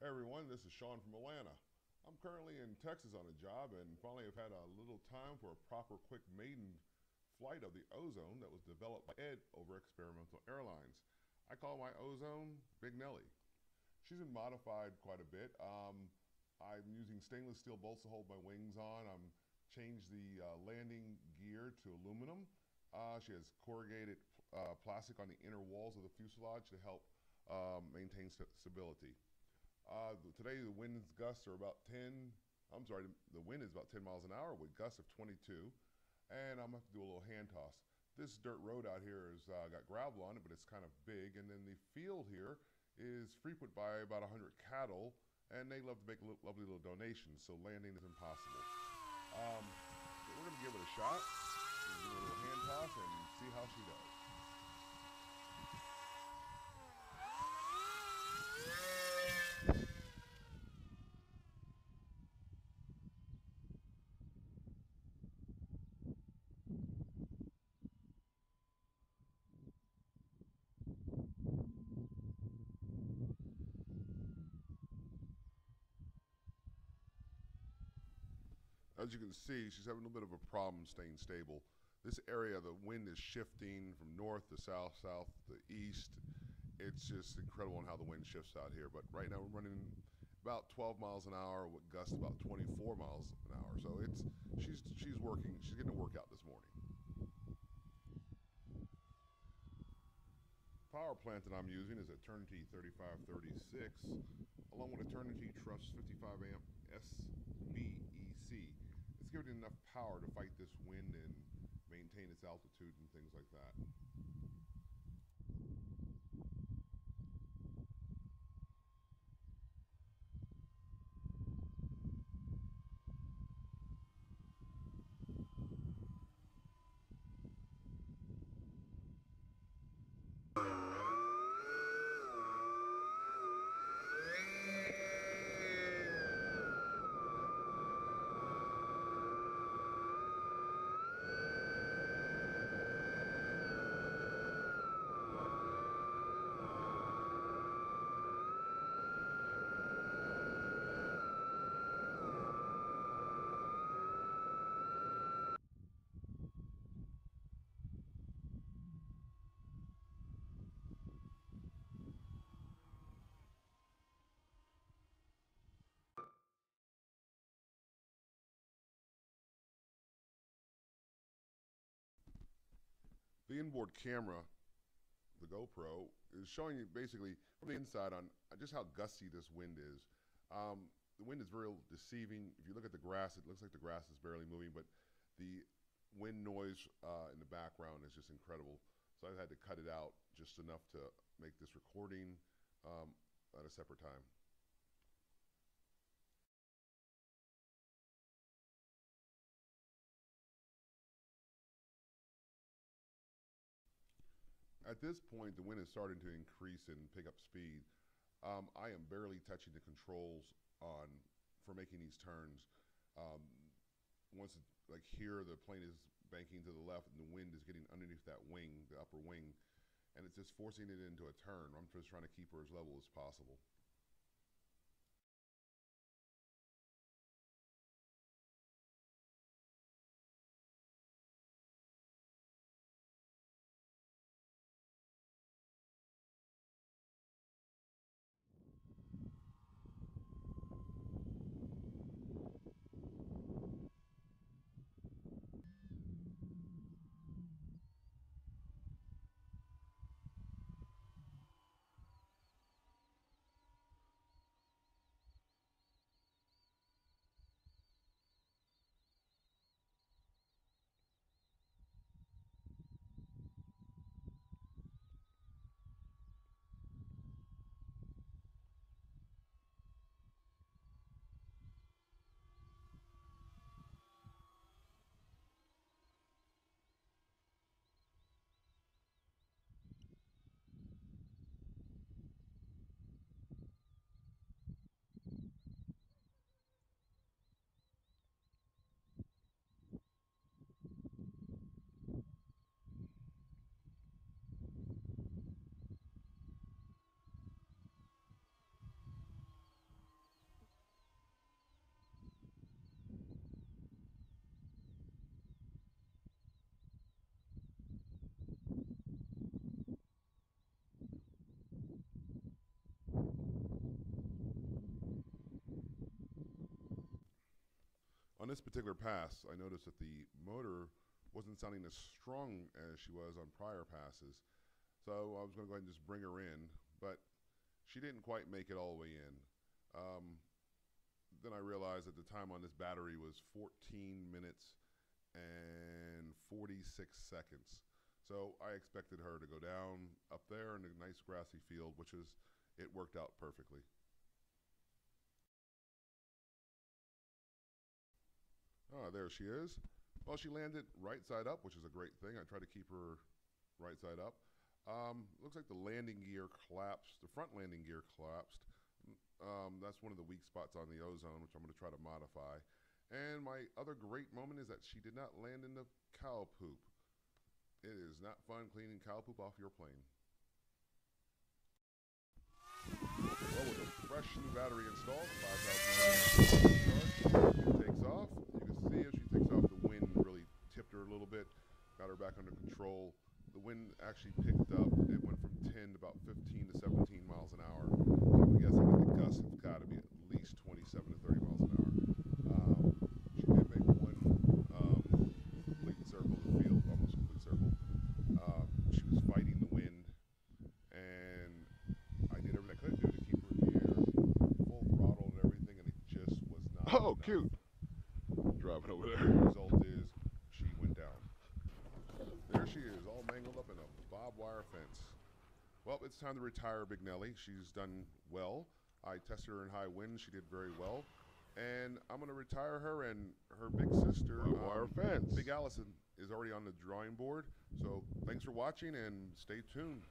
Hey everyone, this is Sean from Atlanta. I'm currently in Texas on a job and finally have had a little time for a proper quick maiden flight of the Ozone that was developed by Ed over Experimental Airlines. I call my Ozone Big Nellie. She's been modified quite a bit. I'm using stainless steel bolts to hold my wings on. I'm changed the landing gear to aluminum. She has corrugated plastic on the inner walls of the fuselage to help maintain stability. Today the wind gusts are about 10, the wind is about 10 miles an hour with gusts of 22, and I'm gonna have to do a little hand toss. This dirt road out here has got gravel on it, but it's kind of big, and then the field here is frequented by about 100 cattle, and they love to make lovely little donations, so landing is impossible. So we're gonna give it a shot, do a little hand toss, and see how she does. As you can see, she's having a bit of a problem staying stable. This area, the wind is shifting from north to south, south to east. It's just incredible on how the wind shifts out here. But right now we're running about 12 miles an hour with gusts about 24 miles an hour. So she's working, she's getting a workout this morning. Power plant that I'm using is a Turnitin 3536, along with a Turnitin Truss 55 amp SBEC. It's giving it enough power to fight this wind and maintain its altitude and things like that. The inboard camera, the GoPro, is showing you basically from the inside on just how gusty this wind is. The wind is very deceiving. If you look at the grass, it looks like the grass is barely moving, but the wind noise in the background is just incredible. So I had to cut it out just enough to make this recording at a separate time. At this point, the wind is starting to increase and pick up speed. I am barely touching the controls for making these turns. Once, like here, the plane is banking to the left and the wind is getting underneath that wing, the upper wing, and it's just forcing it into a turn. I'm just trying to keep her as level as possible. On this particular pass, I noticed that the motor wasn't sounding as strong as she was on prior passes. So I was going to go ahead and just bring her in, but she didn't quite make it all the way in. Then I realized that the time on this battery was 14 minutes and 46 seconds. So I expected her to go down up there in a nice grassy field, it worked out perfectly. Ah, there she is. Well, she landed right side up, which is a great thing. I tried to keep her right side up. Looks like the landing gear collapsed. The front landing gear collapsed. That's one of the weak spots on the Ozone, which I'm going to try to modify. And my other great moment is that she did not land in the cow poop. It is not fun cleaning cow poop off your plane. Well, with a fresh new battery installed, 5,000 charge, it takes off. You can see as she takes off, the wind really tipped her a little bit, got her back under control. The wind actually picked up. It went from 10 to about 15 to 17 miles an hour. So I'm guessing that the gusts have got to be at least 27 to 30 miles an hour. She did make one complete circle of the field, almost complete circle. She was fighting the wind, and I did everything I could do to keep her in the air, full throttle and everything, and it just was not enough. Cute. Driving over there. The result is she went down. There she is, all mangled up in a barbed wire fence. Well, it's time to retire Big Nellie. She's done well. I tested her in high wind. She did very well. And I'm going to retire her, and her big sister, Wire fence. Big Allison, is already on the drawing board. So thanks for watching, and stay tuned.